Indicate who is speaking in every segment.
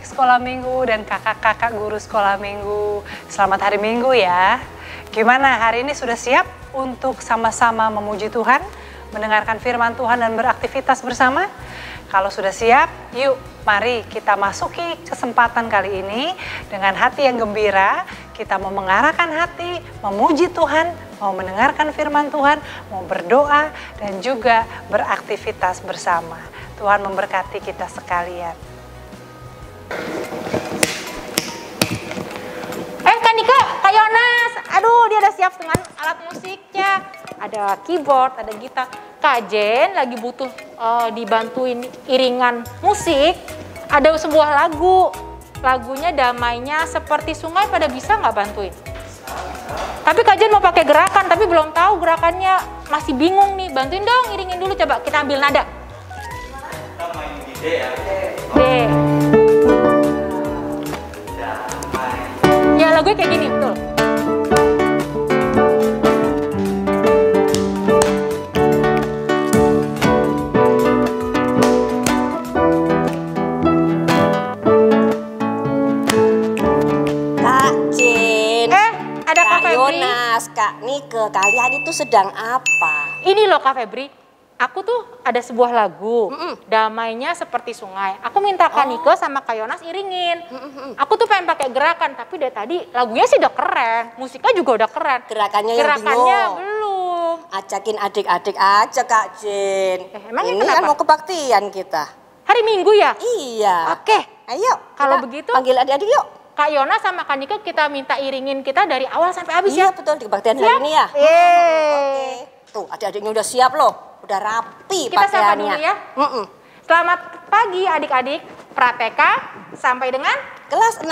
Speaker 1: adik-adik sekolah minggu dan kakak-kakak guru sekolah minggu. Selamat hari Minggu ya. Gimana hari ini sudah siap untuk sama-sama memuji Tuhan, mendengarkan firman Tuhan dan beraktivitas bersama? Kalau sudah siap, yuk mari kita masuki kesempatan kali ini dengan hati yang gembira. Kita mau mengarahkan hati, memuji Tuhan, mau mendengarkan firman Tuhan, mau berdoa dan juga beraktivitas bersama. Tuhan memberkati kita sekalian.
Speaker 2: Kak Nika, Kak Yonas, aduh dia udah siap dengan alat musiknya. Ada keyboard, ada gitar. Kak Jen lagi butuh dibantuin iringan musik. Ada sebuah lagu, lagunya damainya seperti sungai, pada bisa nggak bantuin? Tapi Kak Jen mau pakai gerakan, tapi belum tahu gerakannya, masih bingung nih. Bantuin dong, iringin dulu, coba kita ambil nada.
Speaker 3: Kita main di D ya.
Speaker 2: D. Ya lagunya kayak gini, betul.
Speaker 4: Kak Jen,
Speaker 2: Ada Kak Febri.
Speaker 4: Yonas, Kak Nike, kalian itu sedang apa?
Speaker 2: Ini loh Kak Febri, aku tuh ada sebuah lagu, damainya seperti sungai. Aku minta Kak Nike sama Kak Yonas iringin. Aku tuh pengen pakai gerakan, tapi dari tadi lagunya sih udah keren, musiknya juga udah keren.
Speaker 4: Gerakannya yang
Speaker 2: Gerakannya
Speaker 4: bingung.
Speaker 2: belum.
Speaker 4: Ajakin adik-adik aja Kak Jen.
Speaker 2: Emangnya
Speaker 4: Ini
Speaker 2: kenapa?
Speaker 4: kan mau kebaktian kita.
Speaker 2: Hari Minggu ya?
Speaker 4: Iya.
Speaker 2: Oke.
Speaker 4: Ayo.
Speaker 2: Kalau
Speaker 4: kita
Speaker 2: begitu,
Speaker 4: panggil adik-adik yuk.
Speaker 2: Kak Yonas sama Kak Nike kita minta iringin kita dari awal sampai habis
Speaker 4: Iya
Speaker 2: ya?
Speaker 4: betul, di kebaktian hari
Speaker 2: Siap?
Speaker 4: ini ya. Oke. Tuh adik-adiknya udah siap loh. Udah rapi
Speaker 2: Kita sapa
Speaker 4: pakaiannya.
Speaker 2: dulu ya. Selamat pagi adik-adik Prateka sampai dengan
Speaker 4: Kelas 6.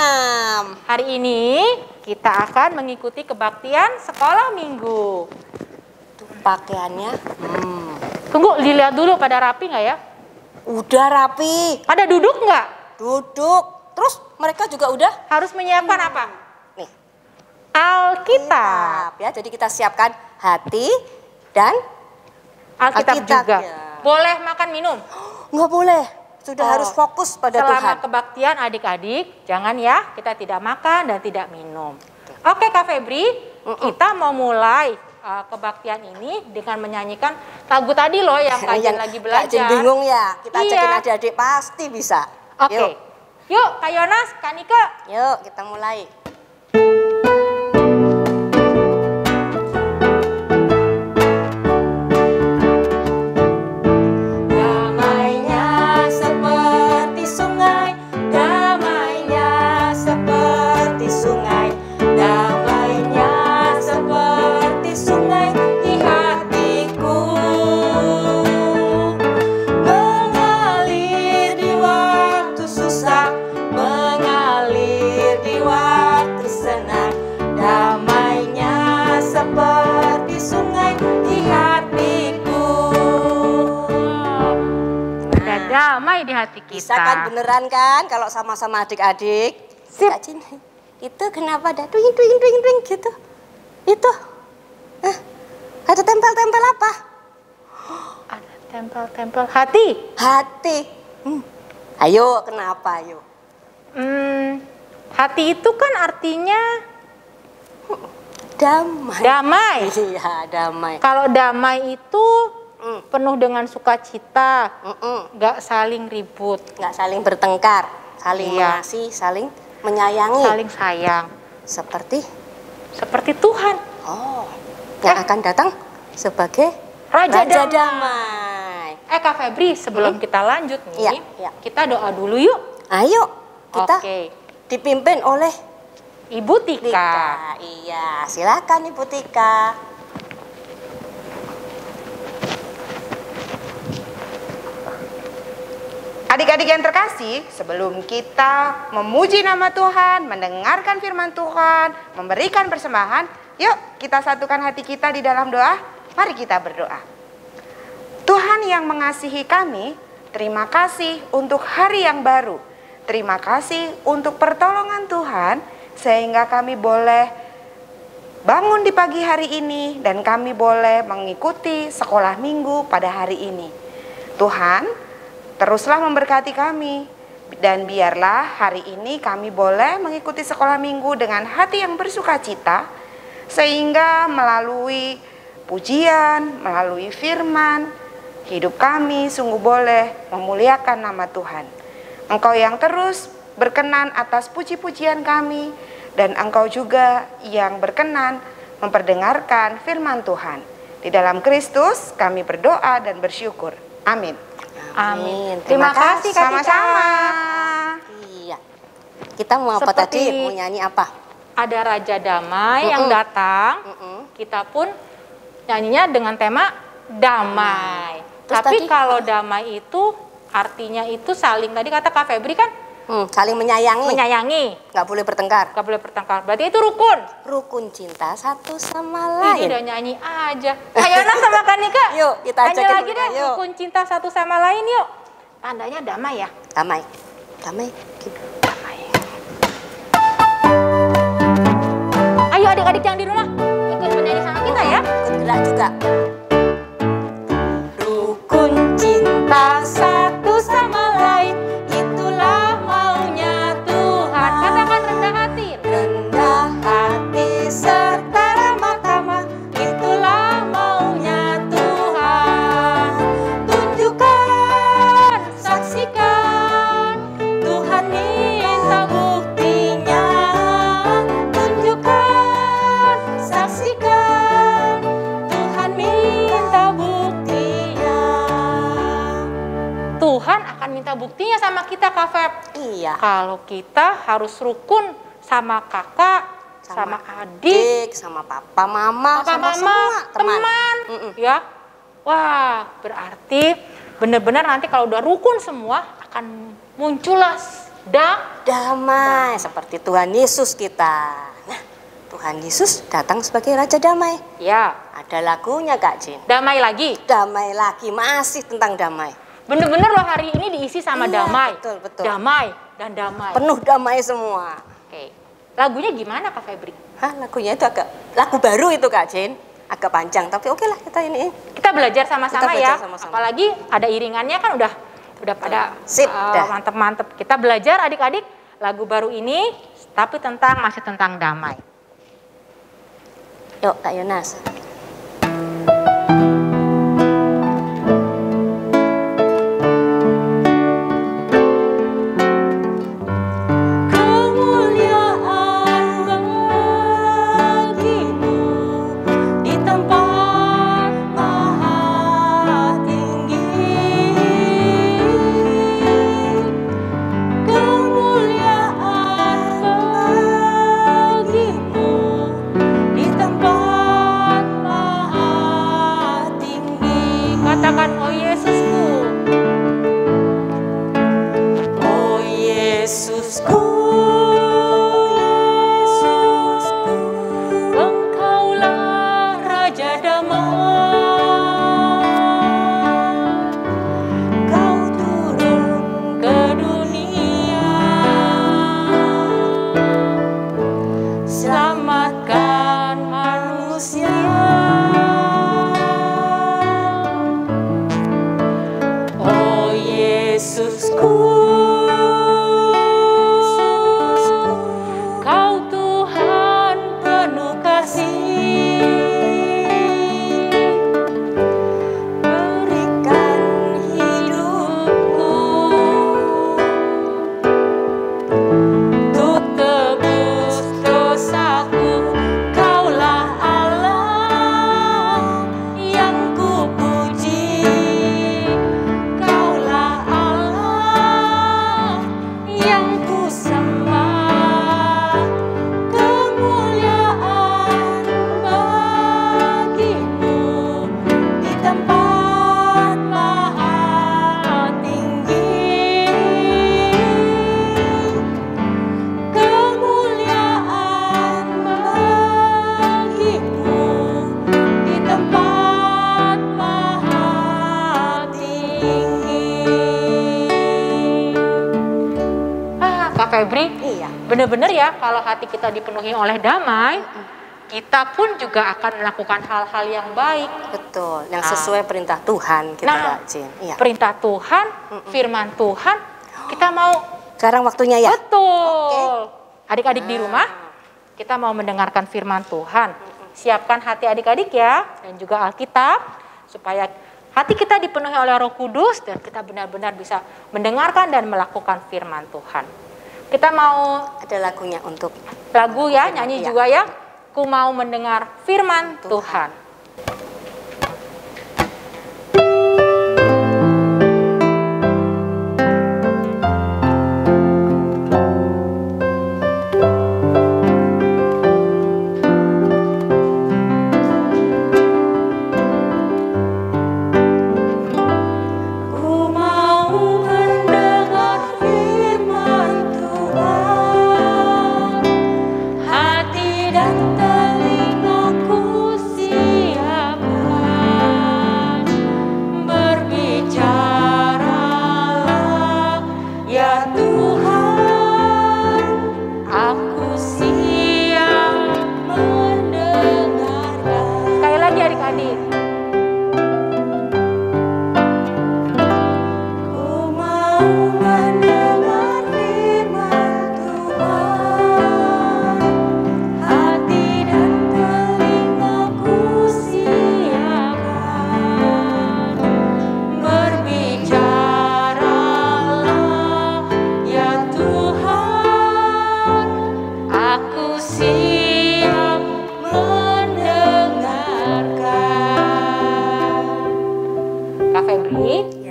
Speaker 2: hari ini kita akan mengikuti kebaktian sekolah minggu.
Speaker 4: Tuh pakaiannya.
Speaker 2: Tunggu, dilihat dulu pada rapi nggak ya?
Speaker 4: Udah rapi.
Speaker 2: Pada duduk nggak?
Speaker 4: Duduk. Terus mereka juga udah
Speaker 2: Harus menyiapkan apa?
Speaker 4: nih.
Speaker 2: Alkitab.
Speaker 4: Ya, jadi kita siapkan hati dan
Speaker 2: Alkitab
Speaker 4: Alkitab,
Speaker 2: juga.
Speaker 4: ya.
Speaker 2: Boleh makan minum?
Speaker 4: nggak boleh. Sudah harus fokus pada
Speaker 2: Selama
Speaker 4: Tuhan.
Speaker 2: kebaktian adik-adik, jangan ya kita tidak makan dan tidak minum. Oke Kak Febri, kita mau mulai kebaktian ini dengan menyanyikan lagu tadi loh yang Kak Jen lagi belajar.
Speaker 4: Kak Jen bingung ya. Kita
Speaker 2: Iya.
Speaker 4: ajakin adik-adik pasti bisa.
Speaker 2: Oke. Yuk Kak Yonas, Kak Nika.
Speaker 4: Yuk kita mulai. Damainya seperti sungai, damainya seperti sungai, damainya seperti sungai di hatiku, mengalir di waktu susah, mengalir di waktu senang, damainya seperti sungai di hatiku.
Speaker 2: Dan damai di hati kita.
Speaker 4: Bisa kan beneran kan kalau sama-sama adik-adik?
Speaker 2: Sip.
Speaker 4: Kak Jen, itu kenapa ada duing gitu? Itu. Ada tempel-tempel apa?
Speaker 2: Ada tempel-tempel hati.
Speaker 4: Hati. Ayo, kenapa ayo?
Speaker 2: Hati itu kan artinya
Speaker 4: Damai.
Speaker 2: damai.
Speaker 4: Iya, damai.
Speaker 2: Kalau damai itu penuh dengan sukacita, nggak saling ribut,
Speaker 4: Nggak saling bertengkar, saling
Speaker 2: Iya.
Speaker 4: mengasihi, saling menyayangi.
Speaker 2: saling sayang.
Speaker 4: Seperti
Speaker 2: Seperti Tuhan,
Speaker 4: yang akan datang sebagai
Speaker 2: Raja Damai.
Speaker 4: Damai.
Speaker 2: Kak Febri, sebelum kita lanjut nih,
Speaker 4: Iya, iya.
Speaker 2: kita doa dulu yuk.
Speaker 4: Ayo, kita
Speaker 2: Oke,
Speaker 4: dipimpin oleh
Speaker 2: Ibu Tika.
Speaker 4: Tika. Iya, silakan Ibu Tika.
Speaker 5: Adik-adik yang terkasih, sebelum kita memuji nama Tuhan, mendengarkan firman Tuhan, memberikan persembahan, yuk kita satukan hati kita di dalam doa. Mari kita berdoa. Tuhan yang mengasihi kami, terima kasih untuk hari yang baru. Terima kasih untuk pertolongan Tuhan, sehingga kami boleh bangun di pagi hari ini dan kami boleh mengikuti sekolah minggu pada hari ini. Tuhan, teruslah memberkati kami. Dan biarlah hari ini kami boleh mengikuti sekolah minggu dengan hati yang bersuka cita, sehingga melalui pujian, melalui firman, hidup kami sungguh boleh memuliakan nama Tuhan. Engkau yang terus berkenan atas puji-pujian kami, dan Engkau juga yang berkenan memperdengarkan firman Tuhan. Di dalam Kristus kami berdoa dan bersyukur. Amin.
Speaker 2: Amin. Terima kasih Kak Tika.
Speaker 5: Sama-sama.
Speaker 4: Iya. Kita mau apa
Speaker 2: Seperti
Speaker 4: tadi? Mau nyanyi apa?
Speaker 2: Ada Raja Damai yang datang, kita pun nyanyinya dengan tema damai.
Speaker 4: Terus
Speaker 2: Tapi
Speaker 4: tadi?
Speaker 2: kalau damai itu artinya itu saling, tadi kata Kak Febri kan
Speaker 4: Saling menyayangi.
Speaker 2: menyayangi,
Speaker 4: Nggak boleh bertengkar.
Speaker 2: gak boleh bertengkar. Berarti itu rukun.
Speaker 4: Rukun cinta satu sama
Speaker 2: Ih,
Speaker 4: lain.
Speaker 2: udah nyanyi aja. Ayo Nas sama Kanika.
Speaker 4: Yuk, kita
Speaker 2: Nyanyi
Speaker 4: ajakin
Speaker 2: lagi
Speaker 4: mereka,
Speaker 2: deh,
Speaker 4: yuk.
Speaker 2: rukun cinta satu sama lain yuk. Tandanya damai ya.
Speaker 4: Damai. Damai.
Speaker 2: Ayo adik-adik yang di rumah ikut menyanyi sama kita ya.
Speaker 4: Ikut gerak juga. Rukun cinta satu sama lain, itulah maunya Tuhan.
Speaker 2: Katakan rendah hati.
Speaker 4: Rendah hati serta ramah tamah, itulah maunya Tuhan. Tunjukkan, saksikan, Tuhan minta buktinya. Tunjukkan, saksikan, Tuhan minta buktinya.
Speaker 2: Tuhan akan minta buktinya sama kita Kak Feb.
Speaker 4: Iya.
Speaker 2: Kalau kita harus rukun sama kakak, sama adik,
Speaker 4: sama papa, mama,
Speaker 2: papa,
Speaker 4: sama
Speaker 2: mama,
Speaker 4: semua
Speaker 2: teman, ya. Wah, berarti benar-benar nanti kalau udah rukun semua akan muncullah
Speaker 4: damai seperti Tuhan Yesus kita. Nah, Tuhan Yesus datang sebagai Raja Damai.
Speaker 2: ya,
Speaker 4: Ada lagunya Kak Jin.
Speaker 2: damai lagi.
Speaker 4: Damai lagi, masih tentang damai.
Speaker 2: Bener-bener loh hari ini diisi sama
Speaker 4: Iya,
Speaker 2: damai.
Speaker 4: betul, betul.
Speaker 2: Damai dan damai.
Speaker 4: Penuh damai semua.
Speaker 2: Oke. Lagunya gimana Kak Febri?
Speaker 4: Hah, lagunya itu agak lagu baru itu Kak Jin. Agak panjang, tapi oke lah kita ini.
Speaker 2: Kita belajar sama-sama
Speaker 4: Kita
Speaker 2: ya.
Speaker 4: belajar sama-sama.
Speaker 2: Apalagi ada iringannya kan udah pada
Speaker 4: Sip, dah.
Speaker 2: mantep-mantep. Kita belajar adik-adik lagu baru ini, tapi masih tentang damai.
Speaker 4: Yuk Kak Yonas. Kemuliaan bagimu di tempat maha tinggi. Kemuliaan bagimu di tempat maha tinggi.
Speaker 2: Katakan, oh Yesusku.
Speaker 4: Oh Yesusku, Yesusku,
Speaker 2: Engkaulah Raja Damai.
Speaker 4: Kau turun
Speaker 2: Ke dunia, selamatkan manusia.
Speaker 4: Oh Yesusku,
Speaker 2: Kau Tuhan penuh kasih.
Speaker 4: berikan hidupku
Speaker 2: Untuk tebus dosaku, Kaulah Allah yang kupuji. Kaulah Allah yang kusembah.
Speaker 4: kemuliaan bagimu di tempat maha tinggi. Kemuliaan bagimu di tempat maha tinggi.
Speaker 2: Kak Febri,
Speaker 4: Iya.
Speaker 2: bener-bener ya kalau hati kita dipenuhi oleh damai, kita pun juga akan melakukan hal-hal yang baik.
Speaker 4: Betul, yang sesuai perintah Tuhan kita
Speaker 2: Nah,
Speaker 4: Kak Jin. Iya.
Speaker 2: Perintah Tuhan, firman Tuhan, kita mau
Speaker 4: Sekarang waktunya ya?
Speaker 2: Betul. Adik-adik di rumah, kita mau mendengarkan firman Tuhan. Siapkan hati adik-adik ya, dan juga Alkitab, supaya hati kita dipenuhi oleh Roh Kudus dan kita benar-benar bisa mendengarkan dan melakukan firman Tuhan. Kita mau
Speaker 4: Ada lagunya untuk
Speaker 2: lagu ya, nyanyi
Speaker 4: ya.
Speaker 2: juga ya. Ku mau mendengar firman Tuhan.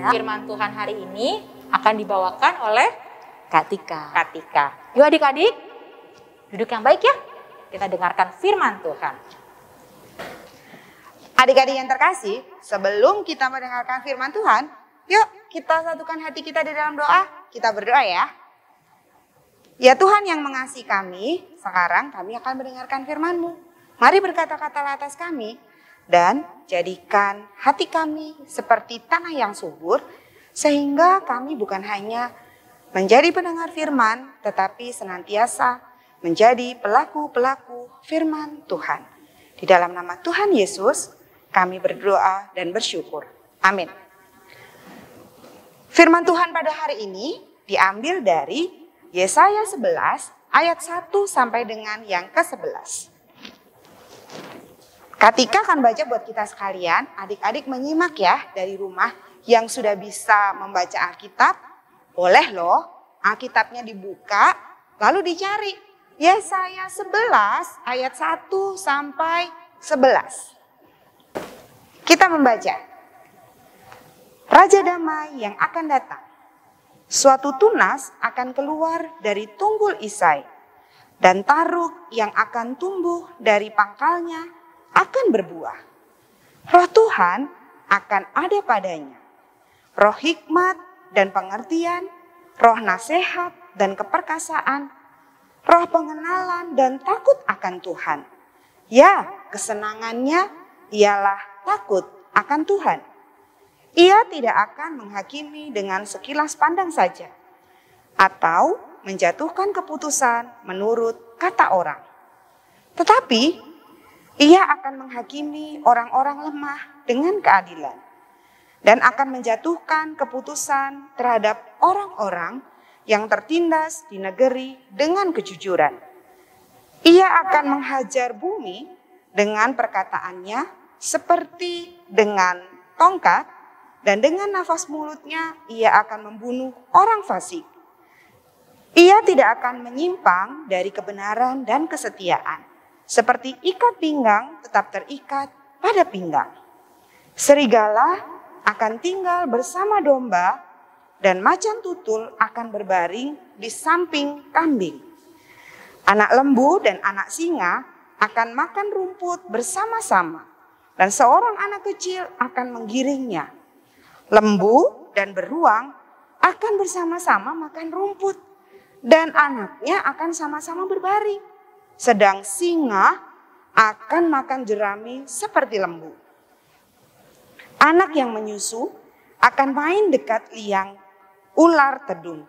Speaker 2: Firman Tuhan hari ini akan dibawakan oleh
Speaker 4: Kak Tika.
Speaker 2: Yuk adik-adik, duduk yang baik ya. Kita dengarkan firman Tuhan.
Speaker 5: Adik-adik yang terkasih, sebelum kita mendengarkan firman Tuhan, yuk kita satukan hati kita di dalam doa. Kita berdoa ya. Ya Tuhan yang mengasihi kami, sekarang kami akan mendengarkan firman-Mu. Mari berkata-kata atas kami, dan jadikan hati kami seperti tanah yang subur, sehingga kami bukan hanya menjadi pendengar firman, tetapi senantiasa menjadi pelaku-pelaku firman Tuhan. Di dalam nama Tuhan Yesus, kami berdoa dan bersyukur. Amin. Firman Tuhan pada hari ini diambil dari Yesaya 11 ayat 1 sampai dengan yang ke-11. Ketika akan baca buat kita sekalian, adik-adik menyimak ya dari rumah. Yang sudah bisa membaca Alkitab, boleh loh Alkitabnya dibuka lalu dicari. Yesaya 11 ayat 1 sampai 11. Kita membaca. Raja damai yang akan datang. Suatu tunas akan keluar dari tunggul Isai, dan taruk yang akan tumbuh dari pangkalnya akan berbuah. Roh Tuhan akan ada padanya. Roh hikmat dan pengertian, roh nasihat dan keperkasaan, roh pengenalan dan takut akan Tuhan. Ya, kesenangannya ialah takut akan Tuhan. Ia tidak akan menghakimi dengan sekilas pandang saja, atau menjatuhkan keputusan menurut kata orang. Tetapi, ia akan menghakimi orang-orang lemah dengan keadilan, dan akan menjatuhkan keputusan terhadap orang-orang yang tertindas di negeri dengan kejujuran. Ia akan menghajar bumi dengan perkataannya seperti dengan tongkat, dan dengan nafas mulutnya ia akan membunuh orang fasik. Ia tidak akan menyimpang dari kebenaran dan kesetiaan. Seperti ikat pinggang tetap terikat pada pinggang. Serigala akan tinggal bersama domba, dan macan tutul akan berbaring di samping kambing. Anak lembu dan anak singa akan makan rumput bersama-sama, dan seorang anak kecil akan menggiringnya. Lembu dan beruang akan bersama-sama makan rumput, dan anaknya akan sama-sama berbaring. Sedang singa akan makan jerami seperti lembu. Anak yang menyusu akan main dekat liang ular tedung,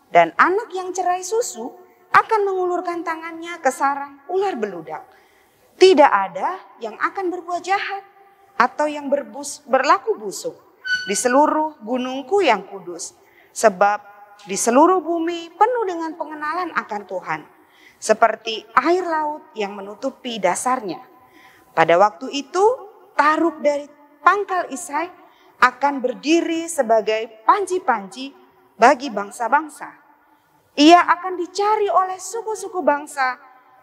Speaker 5: dan anak yang cerai susu akan mengulurkan tangannya ke sarang ular beludak. Tidak ada yang akan berbuat jahat atau yang berlaku busuk di seluruh gunungku yang kudus, sebab di seluruh bumi penuh dengan pengenalan akan Tuhan, seperti air laut yang menutupi dasarnya. Pada waktu itu, Taruk dari pangkal Isai akan berdiri sebagai panji-panji bagi bangsa-bangsa. Ia akan dicari oleh suku-suku bangsa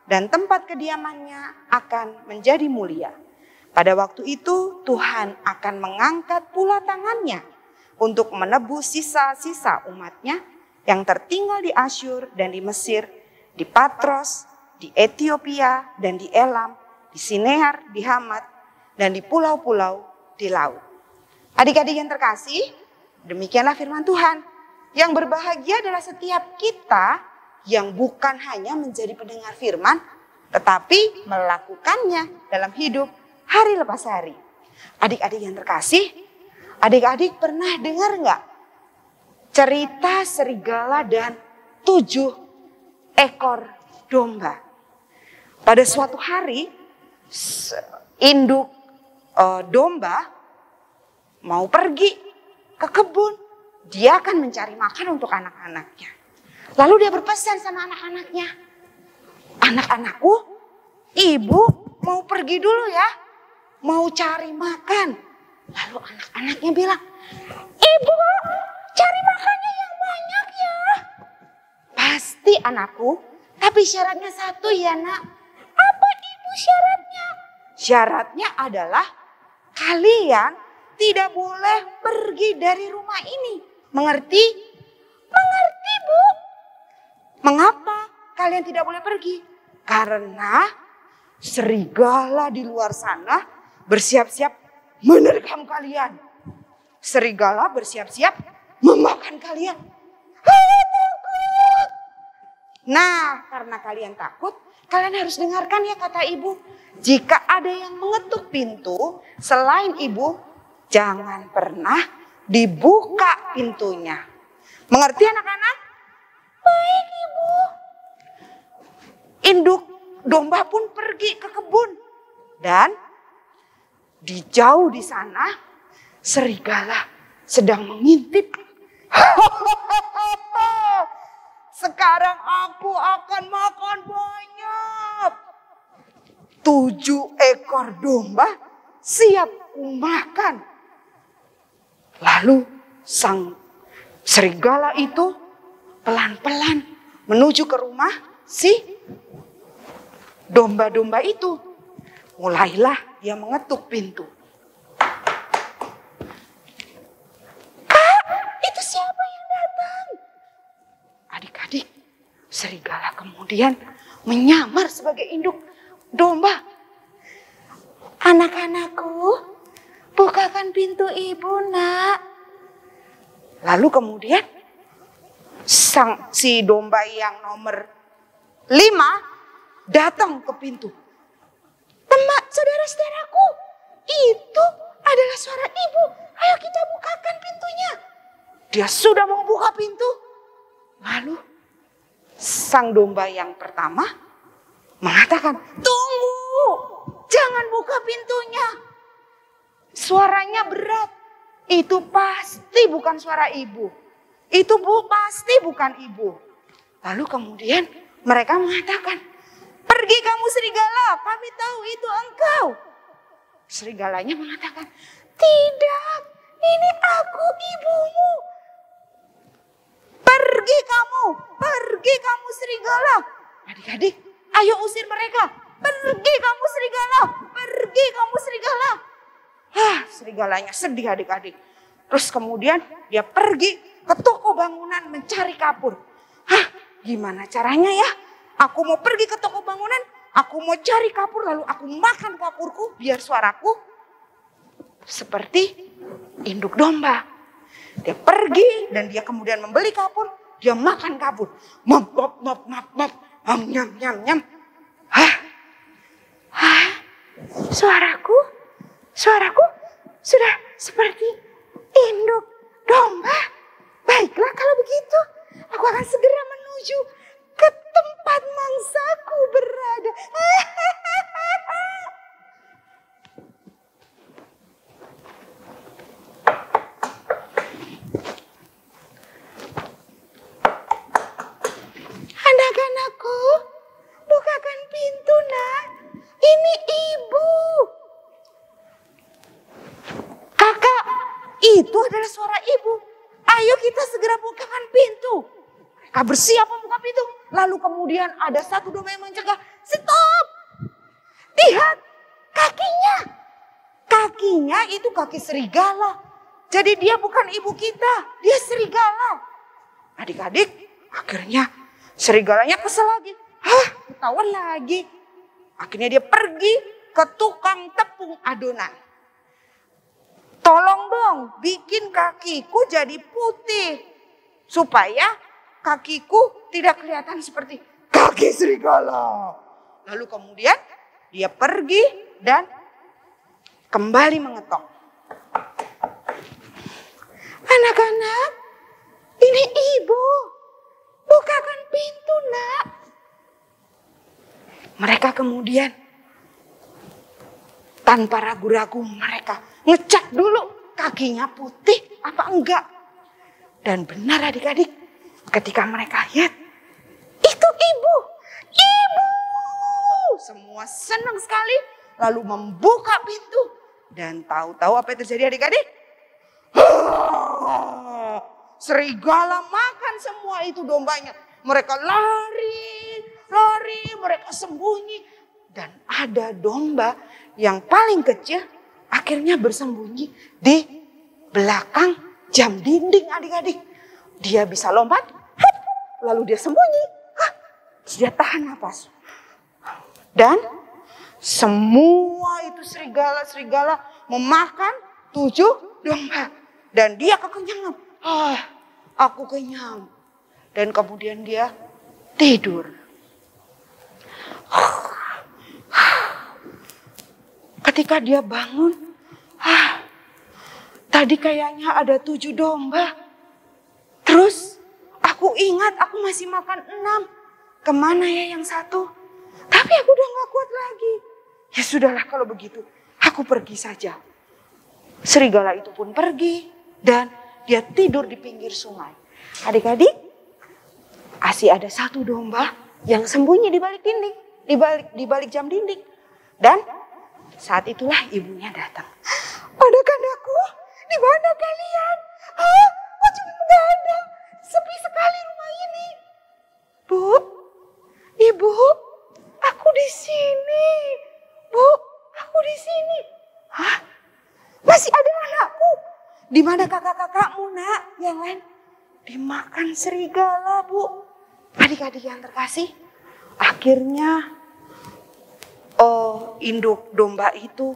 Speaker 5: dan tempat kediamannya akan menjadi mulia. Pada waktu itu Tuhan akan mengangkat pula tangannya untuk menebus sisa-sisa umatnya yang tertinggal di Asyur dan di Mesir, di Patros, di Ethiopia dan di Elam, di Sinear, di Hamat, dan di pulau-pulau di laut. Adik-adik yang terkasih, demikianlah firman Tuhan. Yang berbahagia adalah setiap kita yang bukan hanya menjadi pendengar firman, tetapi melakukannya dalam hidup hari lepas hari. Adik-adik yang terkasih, adik-adik pernah dengar nggak cerita serigala dan 7 ekor domba? Pada suatu hari, induk domba mau pergi ke kebun. Dia akan mencari makan untuk anak-anaknya. Lalu dia berpesan sama anak-anaknya, "Anak-anakku, ibu mau pergi dulu ya, mau cari makan." Lalu anak-anaknya bilang, "Ibu, cari makannya yang banyak ya." "Pasti anakku, tapi syaratnya satu ya nak." "Apa ibu syaratnya?" "Syaratnya adalah kalian tidak boleh pergi dari rumah ini. Mengerti?" "Mengerti, Bu." "Mengapa kalian tidak boleh pergi?" "Karena serigala di luar sana bersiap-siap menerkam kalian. Serigala bersiap-siap memakan kalian." "Takut." "Nah, karena kalian takut, kalian harus dengarkan ya kata ibu. Jika ada yang mengetuk pintu selain ibu, jangan pernah dibuka pintunya. Mengerti anak-anak?" "Baik, Ibu." Induk domba pun pergi ke kebun. Dan di jauh di sana serigala sedang mengintip. "Sekarang aku akan makan banyak. 7 ekor domba siap kumakan." Lalu sang serigala itu pelan-pelan menuju ke rumah si domba-domba itu. Mulailah dia mengetuk pintu. "Kak, itu siapa yang datang?" Adik-adik, serigala kemudian menyamar sebagai induk domba. "Anak-anakku, bukakan pintu ibu nak." Lalu kemudian si domba yang nomor 5 datang ke pintu. "Teman, saudara-saudaraku, itu adalah suara ibu. Ayo kita bukakan pintunya." Dia sudah mau buka pintu. Lalu sang domba yang pertama mengatakan, "Tunggu, jangan buka pintunya. Suaranya berat. Itu pasti bukan suara ibu. Itu pasti bukan ibu." Lalu kemudian mereka mengatakan, "Pergi kamu serigala, kami tahu itu engkau." Serigalanya mengatakan, "Tidak, ini aku ibumu. Pergi kamu serigala." Adik-adik, ayo usir mereka. "Pergi kamu serigala, pergi kamu serigala." Serigalanya sedih adik-adik. Terus kemudian dia pergi ke toko bangunan mencari kapur. Gimana caranya ya? Aku mau pergi ke toko bangunan, aku mau cari kapur, lalu aku makan kapurku biar suaraku seperti induk domba. Dia pergi dan dia kemudian membeli kapur, dia makan kapur. Mop, mop, mop, mop, mop, nyam, nyam, nyam. Suaraku sudah seperti induk domba. Baiklah kalau begitu, aku akan segera menuju ke tempat mangsaku berada. itu adalah suara ibu. Ayo kita segera bukakan pintu. Mereka bersiap membuka pintu. Lalu kemudian ada satu domba yang mencegah. Stop! Lihat kakinya. Kakinya itu kaki serigala. Jadi dia bukan ibu kita, dia serigala. Adik-adik, akhirnya serigalanya kesel lagi. Hah, ketahuan lagi. Akhirnya dia pergi ke tukang tepung adonan. Tolong dong bikin kakiku jadi putih. Supaya kakiku tidak kelihatan seperti kaki serigala. Lalu kemudian dia pergi dan kembali mengetok. Anak-anak, ini ibu. Bukakan pintu, nak. Mereka kemudian tanpa ragu-ragu mereka ngecek dulu kakinya putih apa enggak. Dan benar adik-adik, ketika mereka lihat, itu ibu. Ibu! Semua senang sekali lalu membuka pintu. Dan tahu-tahu apa yang terjadi adik-adik? Serigala makan semua itu dombanya. Mereka lari, mereka sembunyi. Dan ada domba yang paling kecil akhirnya bersembunyi di belakang jam dinding adik-adik. Dia bisa lompat, lalu dia sembunyi. Terus dia tahan napas. Dan semua itu serigala memakan 7 domba. Dan dia kekenyangan. Aku kenyang. Dan kemudian dia tidur. Ketika dia bangun, tadi kayaknya ada 7 domba. Terus aku ingat aku masih makan 6. Kemana ya yang 1? Tapi aku udah gak kuat lagi. Ya sudahlah kalau begitu, aku pergi saja. Serigala itu pun pergi dan dia tidur di pinggir sungai. Adik-adik, masih ada 1 domba yang sembunyi di balik dinding, di balik jam dinding. Dan saat itulah ibunya datang. Anak-anakku, di mana kalian? Kok cuma nggak ada? Sepi sekali rumah ini. Bu, ibu, aku di sini. Bu, aku di sini. Masih ada anakku. Di mana kakak-kakakmu, nak? Yang lain dimakan serigala, Bu. Adik-adik yang terkasih, akhirnya induk domba itu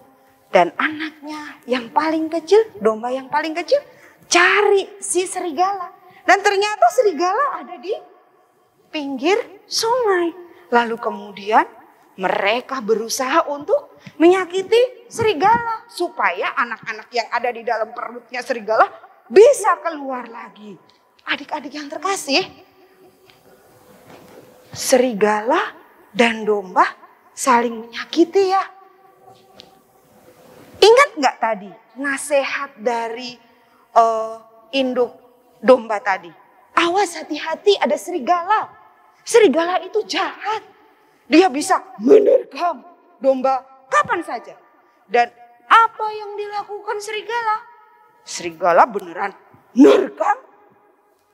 Speaker 5: dan anaknya yang paling kecil, domba yang paling kecil, cari si serigala. Dan ternyata serigala ada di pinggir sungai. Lalu kemudian mereka berusaha untuk menyakiti serigala supaya anak-anak yang ada di dalam perutnya serigala bisa keluar lagi. Adik-adik yang terkasih, serigala dan domba saling menyakiti ya. Ingat nggak tadi nasihat dari induk domba tadi? Awas, hati-hati, ada serigala. Serigala itu jahat. Dia bisa menerkam domba kapan saja. Dan apa yang dilakukan serigala? Serigala beneran nerkam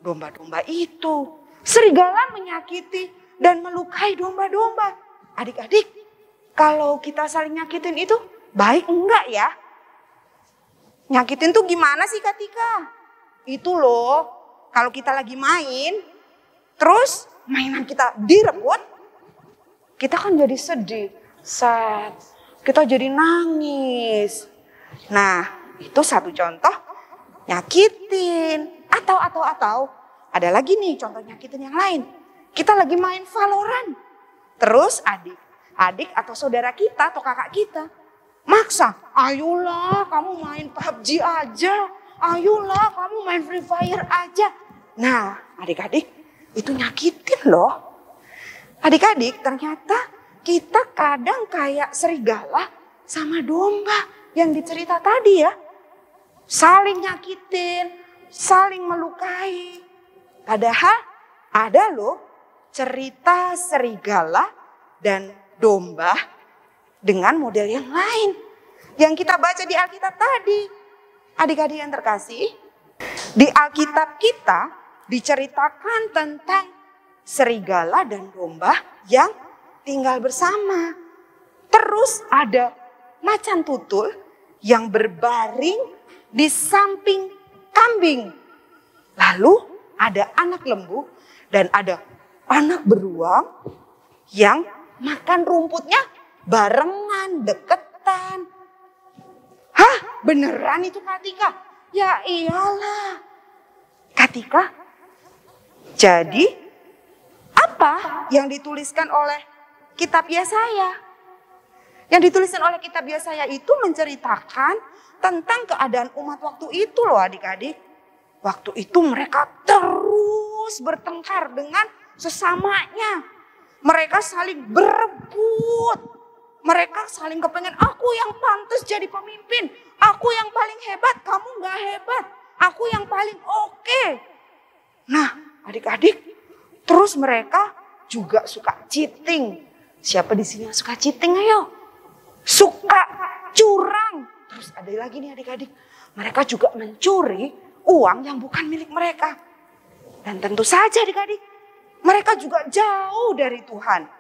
Speaker 5: domba-domba itu. Serigala menyakiti dan melukai domba-domba. Adik-adik, kalau kita saling nyakitin itu baik enggak ya? Nyakitin tuh gimana sih Kak Tika? Itu loh, kalau kita lagi main, terus mainan kita direbut, kita kan jadi sedih, sad, kita jadi nangis. Nah, itu satu contoh nyakitin. Atau ada lagi nih contoh nyakitin yang lain. Kita lagi main Valorant. Terus adik atau saudara kita atau kakak kita maksa, ayolah kamu main PUBG aja. Ayolah kamu main Free Fire aja. Nah, adik-adik, itu nyakitin loh. Adik-adik, ternyata kita kadang kayak serigala sama domba yang dicerita tadi ya. Saling nyakitin, saling melukai. Padahal ada loh cerita serigala dan domba dengan model yang lain. Yang kita baca di Alkitab tadi. Adik-adik yang terkasih, di Alkitab kita diceritakan tentang serigala dan domba yang tinggal bersama. Terus ada macan tutul yang berbaring di samping kambing. Lalu ada anak lembu dan ada anak beruang yang makan rumputnya barengan, deketan. Hah, beneran itu Kak Tika? Ya iyalah. Kak Tika, jadi apa yang dituliskan oleh kitab Yesaya? Yang dituliskan oleh kitab Yesaya itu menceritakan tentang keadaan umat waktu itu loh adik-adik. Waktu itu mereka terus bertengkar dengan sesamanya. Mereka saling berebut. Mereka saling kepengen, aku yang pantas jadi pemimpin. Aku yang paling hebat, kamu gak hebat. Aku yang paling oke. Nah adik-adik, terus mereka juga suka cheating. Siapa di sini yang suka cheating ayo? Suka curang. Terus ada lagi nih adik-adik, mereka juga mencuri uang yang bukan milik mereka. Dan tentu saja adik-adik, mereka juga jauh dari Tuhan.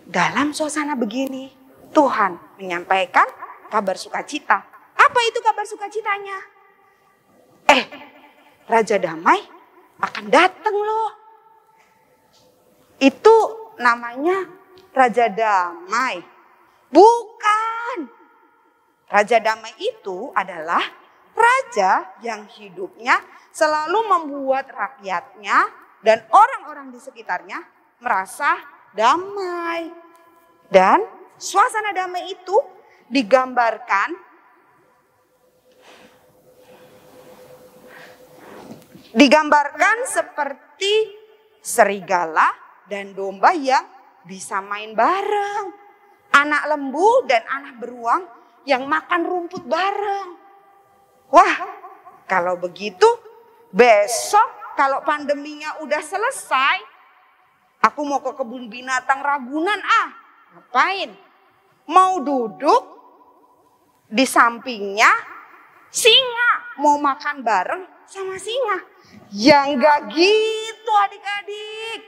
Speaker 5: Dalam suasana begini, Tuhan menyampaikan kabar sukacita. Apa itu kabar sukacitanya? Raja Damai akan datang loh. Itu namanya Raja Damai. Bukan. Raja Damai itu adalah raja yang hidupnya selalu membuat rakyatnya dan orang-orang di sekitarnya merasa damai. Dan suasana damai itu digambarkan seperti serigala dan domba yang bisa main bareng. Anak lembu dan anak beruang yang makan rumput bareng. Wah, kalau begitu besok kalau pandeminya udah selesai, aku mau ke kebun binatang Ragunan Ngapain? Mau duduk di sampingnya singa. Mau makan bareng sama singa. Ya enggak gitu adik-adik.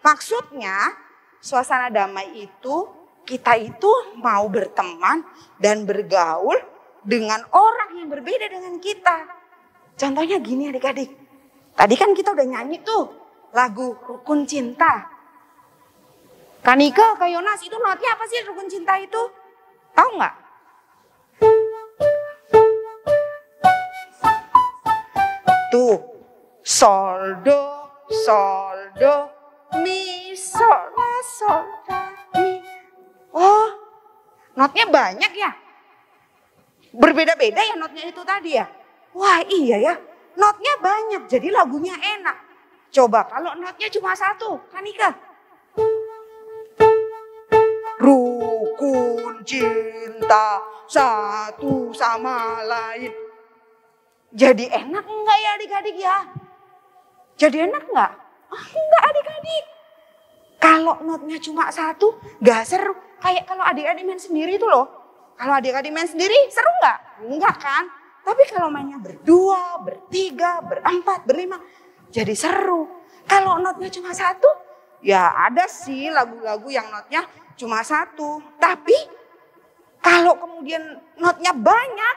Speaker 5: Maksudnya suasana damai itu kita itu mau berteman dan bergaul dengan orang yang berbeda dengan kita. Contohnya gini adik-adik. Tadi kan kita udah nyanyi tuh lagu Rukun Cinta. Kanika, Kak Yonas, itu notnya apa sih Rukun Cinta itu? Tahu nggak? Tuh, sol do, mi sol la sol la mi. Oh, notnya banyak ya? Berbeda-beda ya notnya itu tadi ya? Wah iya ya, notnya banyak jadi lagunya enak. Coba kalau notnya cuma satu, Kanika. Rukun cinta satu sama lain. Jadi enak enggak ya adik-adik ya? Jadi enak enggak? Enggak adik-adik. Kalau notnya cuma satu gak seru. Kayak kalau adik-adik main sendiri itu loh. Kalau adik-adik main sendiri seru enggak? Enggak kan? Tapi kalau mainnya berdua, bertiga, berempat, berlima. Jadi seru. Kalau notnya cuma satu, ya ada sih lagu-lagu yang notnya cuma satu. Tapi kalau kemudian notnya banyak,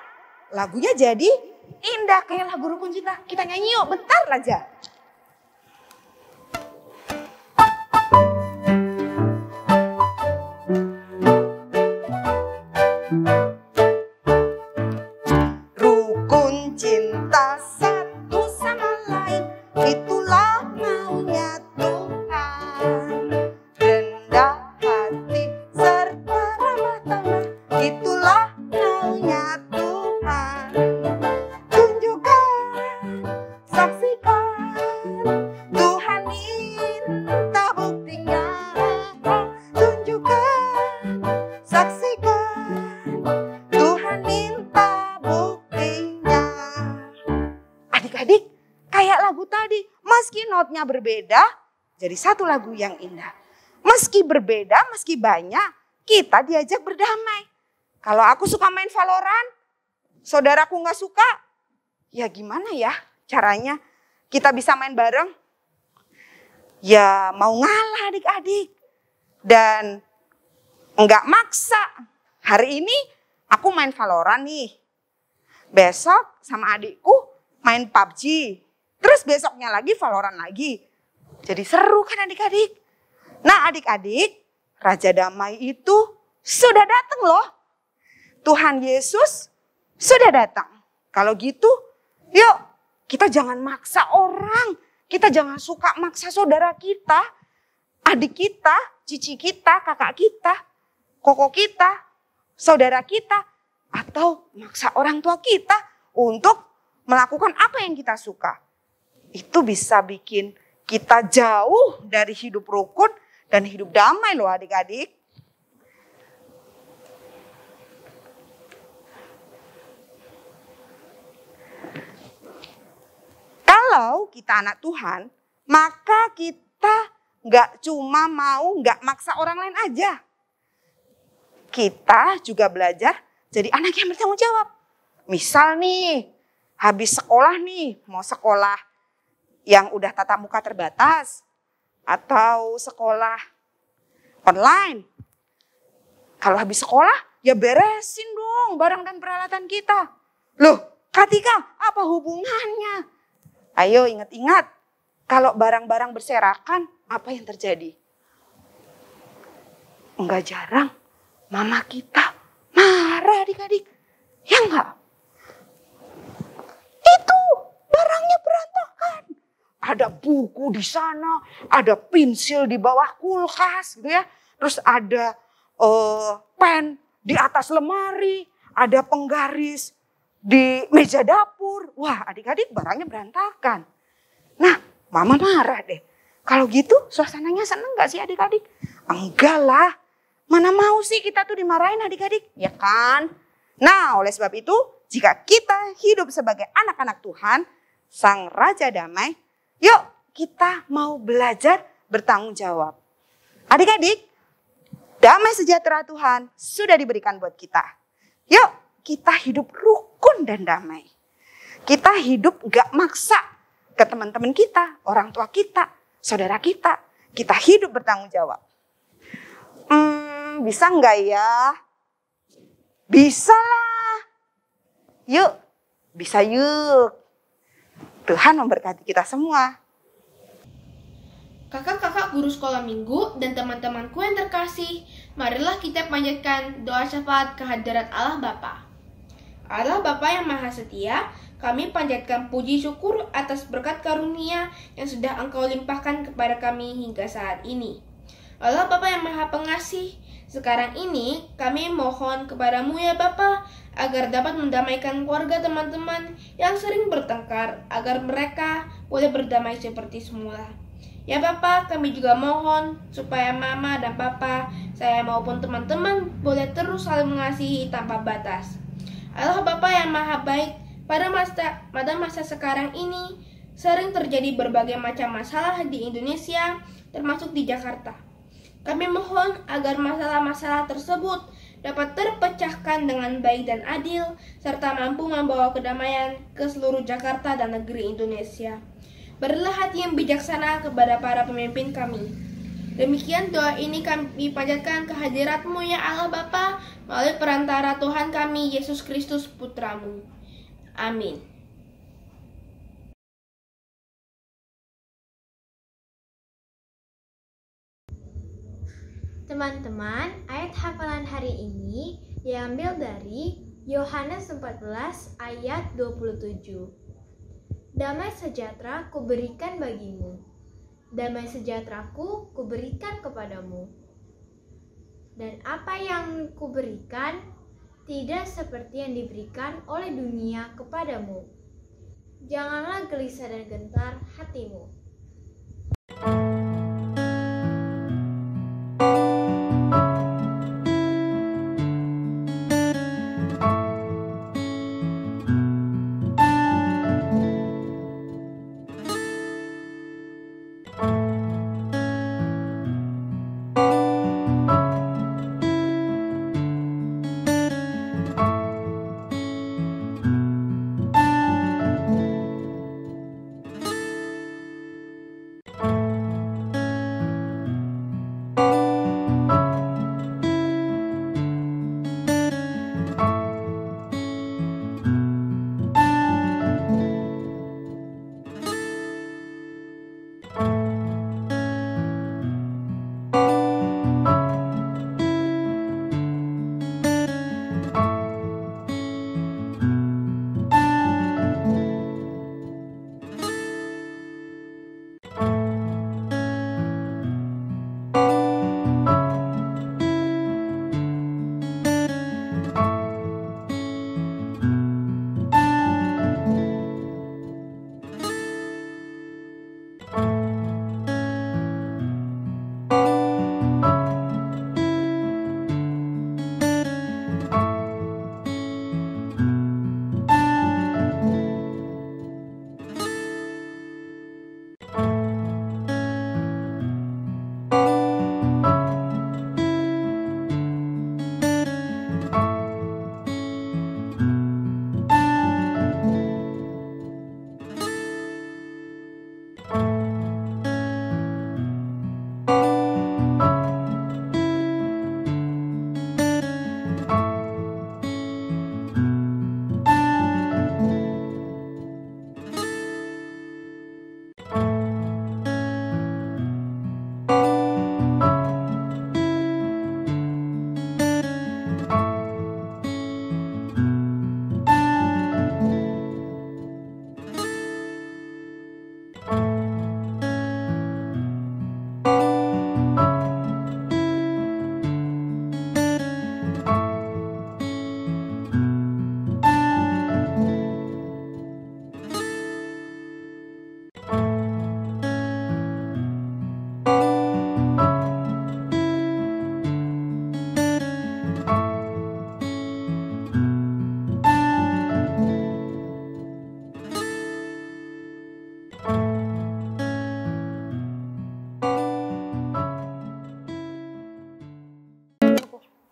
Speaker 5: lagunya jadi indah kayak lagu Rukun Cinta. Kita nyanyi yuk, bentar aja. Rukun cinta satu sama lain, itulah maunya Tuhan. Rendah hati serta ramah tamah, itulah maunya Tuhan. Tunjukkan, saksikan, Tuhan minta buktinya. Tunjukkan, saksikan, Tuhan minta buktinya. Adik-adik, kayak lagu tadi, meski notnya berbeda, jadi satu lagu yang indah. Meski berbeda, meski banyak, kita diajak berdamai. Kalau aku suka main Valorant, saudaraku nggak suka, ya gimana ya caranya kita bisa main bareng? Ya mau ngalah adik-adik dan nggak maksa. Hari ini aku main Valorant nih, besok sama adikku main PUBG, terus besoknya lagi Valorant lagi. Jadi seru kan adik-adik? Nah adik-adik, Raja Damai itu sudah datang loh. Tuhan Yesus sudah datang. Kalau gitu, yuk kita jangan maksa orang. Kita jangan suka maksa saudara kita, adik kita, cici kita, kakak kita, koko kita, saudara kita, atau maksa orang tua kita untuk melakukan apa yang kita suka. Itu bisa bikin kita jauh dari hidup rukun dan hidup damai loh adik-adik. Kalau kita anak Tuhan, maka kita nggak cuma mau nggak maksa orang lain aja. Kita juga belajar jadi anak yang bertanggung jawab. Misal nih, habis sekolah nih, mau sekolah yang udah tatap muka terbatas atau sekolah online. Kalau habis sekolah, ya beresin dong barang dan peralatan kita. Loh, Katika, apa hubungannya? Ayo ingat-ingat, kalau barang-barang berserakan, apa yang terjadi? Enggak jarang, mama kita marah adik-adik. Ya enggak? Itu barangnya berantakan. Ada buku di sana, ada pensil di bawah kulkas gitu ya. Terus ada pen di atas lemari, ada penggaris di meja dapur. Wah adik-adik barangnya berantakan. Nah mama marah deh. Kalau gitu suasananya seneng gak sih adik-adik? Enggak lah. Mana mau sih kita tuh dimarahin adik-adik? Ya kan? Nah oleh sebab itu jika kita hidup sebagai anak-anak Tuhan, Sang Raja Damai, yuk kita mau belajar bertanggung jawab. Adik-adik, damai sejahtera Tuhan sudah diberikan buat kita. Yuk kita hidup rukun dan damai. Kita hidup gak maksa ke teman-teman kita, orang tua kita, saudara kita. Kita hidup bertanggung jawab. Bisa nggak ya? Bisa lah. Yuk, bisa yuk. Tuhan memberkati kita semua.
Speaker 6: Kakak-kakak guru sekolah minggu dan teman-temanku yang terkasih, marilah kita panjatkan doa syafaat kehadirat Allah Bapa. Allah Bapa yang Maha Setia, kami panjatkan puji syukur atas berkat karunia yang sudah Engkau limpahkan kepada kami hingga saat ini. Allah Bapa yang Maha Pengasih, sekarang ini kami mohon kepadamu ya Bapa, agar dapat mendamaikan keluarga teman-teman yang sering bertengkar, agar mereka boleh berdamai seperti semula. Ya Bapa, kami juga mohon supaya Mama dan Papa, saya maupun teman-teman boleh terus saling mengasihi tanpa batas. Allah Bapa yang Maha Baik, pada masa sekarang ini sering terjadi berbagai macam masalah di Indonesia, termasuk di Jakarta. Kami mohon agar masalah-masalah tersebut dapat terpecahkan dengan baik dan adil, serta mampu membawa kedamaian ke seluruh Jakarta dan negeri Indonesia. Berilah hati yang bijaksana kepada para pemimpin kami. Demikian doa ini kami panjatkan kehadirat-Mu ya Allah Bapa, melalui perantara Tuhan kami Yesus Kristus Putra-Mu. Amin.
Speaker 7: Teman-teman, ayat hafalan hari ini diambil dari Yohanes 14 ayat 27. Damai sejahtera kuberikan bagimu. Damai sejahteraku kuberikan kepadamu. Dan apa yang kuberikan tidak seperti yang diberikan oleh dunia kepadamu. Janganlah gelisah dan gentar hatimu.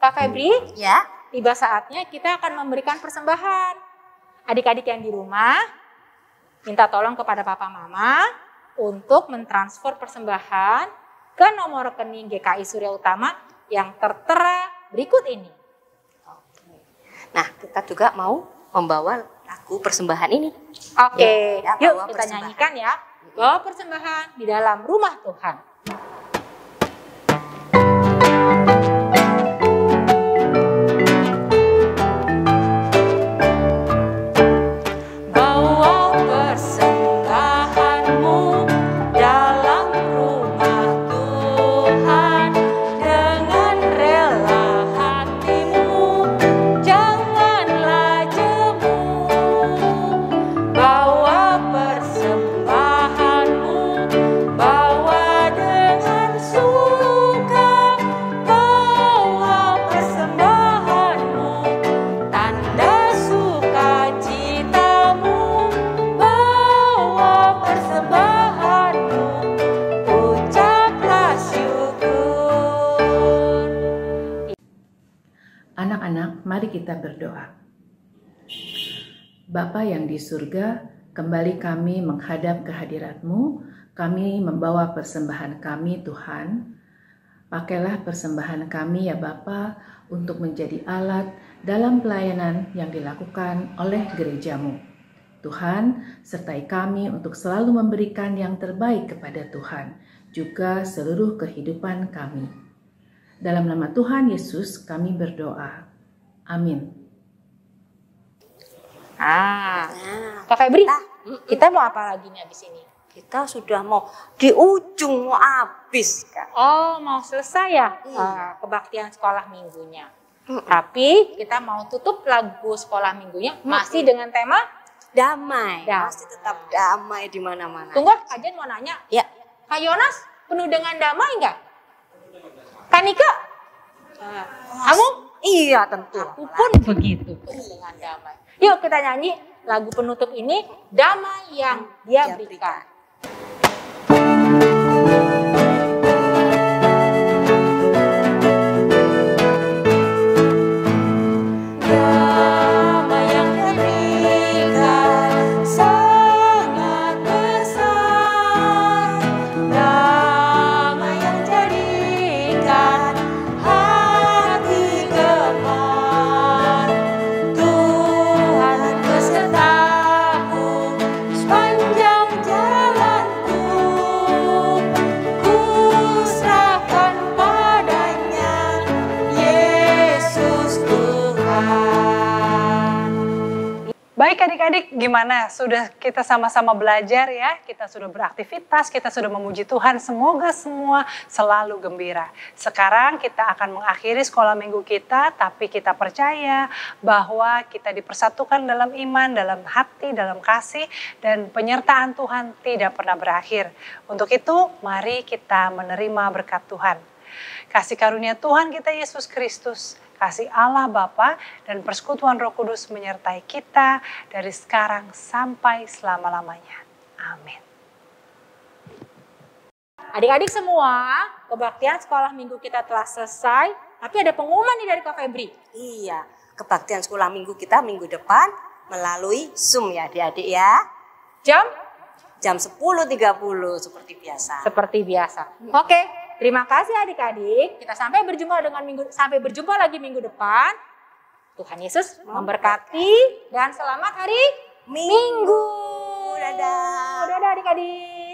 Speaker 2: Kak Febri,
Speaker 4: Ya.
Speaker 2: tiba saatnya kita akan memberikan persembahan. Adik-adik yang di rumah, minta tolong kepada Papa Mama untuk mentransfer persembahan ke nomor rekening GKI Surya Utama yang tertera berikut ini.
Speaker 4: Nah, kita juga mau membawa lagu persembahan ini.
Speaker 2: Oke,
Speaker 4: Ya,
Speaker 2: yuk
Speaker 4: bawa
Speaker 2: kita
Speaker 4: persembahan.
Speaker 2: nyanyikan ya. Bawa persembahan di dalam rumah Tuhan. Bawa persembahanmu dalam rumah Tuhan dengan rela hatimu, janganlah jemu. Bawa persembahanmu, bawa dengan suka. Bawa persembahanmu, tanda sukacitamu. Bawa persembahanmu, ucaplah syukur.
Speaker 8: Anak-anak, mari kita berdoa. Bapa yang di surga, kembali kami menghadap kehadirat-Mu, kami membawa persembahan kami Tuhan. Pakailah persembahan kami ya Bapa untuk menjadi alat dalam pelayanan yang dilakukan oleh gereja-Mu. Tuhan, sertai kami untuk selalu memberikan yang terbaik kepada Tuhan, juga seluruh kehidupan kami. Dalam nama Tuhan Yesus kami berdoa. Amin.
Speaker 2: Kak Febri, kita mau apa lagi nih abis ini?
Speaker 4: Kita sudah mau di ujung, mau habis, Kak.
Speaker 2: Oh, mau selesai ya kebaktian sekolah minggunya. Tapi kita mau tutup lagu sekolah minggunya masih dengan tema
Speaker 4: Damai.
Speaker 2: Damai.
Speaker 4: Masih tetap damai di mana-mana.
Speaker 2: Tunggu, Kajen mau nanya.
Speaker 4: Ya.
Speaker 2: Kak Yonas, penuh dengan damai nggak? Kak Nika? Kamu?
Speaker 4: Iya, tentu.
Speaker 2: Aku pun begitu, penuh dengan damai. Yuk kita nyanyi lagu penutup ini, Damai yang Dia Berikan. Damai yang Dia berikan sangat besar. Damai yang jadikan hati gemar. Tuhan besertaku sepanjang jalanku. Ku serahkan padanya, Yesus Tuhan.
Speaker 1: Baik adik-adik, gimana? Sudah kita sama-sama belajar ya, kita sudah beraktivitas, kita sudah memuji Tuhan. Semoga semua selalu gembira. Sekarang kita akan mengakhiri sekolah minggu kita, tapi kita percaya bahwa kita dipersatukan dalam iman, dalam hati, dalam kasih, dan penyertaan Tuhan tidak pernah berakhir. Untuk itu, mari kita menerima berkat Tuhan. Kasih karunia Tuhan kita Yesus Kristus, kasih Allah Bapa dan persekutuan Roh Kudus menyertai kita dari sekarang sampai selama-lamanya. Amin.
Speaker 2: Adik-adik semua, kebaktian sekolah minggu kita telah selesai, tapi ada pengumuman nih dari Kak Febri.
Speaker 4: Iya, kebaktian sekolah minggu kita minggu depan melalui Zoom ya adik-adik ya.
Speaker 2: Jam
Speaker 4: 10.30 seperti biasa.
Speaker 2: seperti biasa. Oke, terima kasih adik-adik. Kita sampai berjumpa lagi minggu depan. Tuhan Yesus memberkati dan selamat hari Minggu.
Speaker 4: Dadah.
Speaker 2: Dadah adik-adik.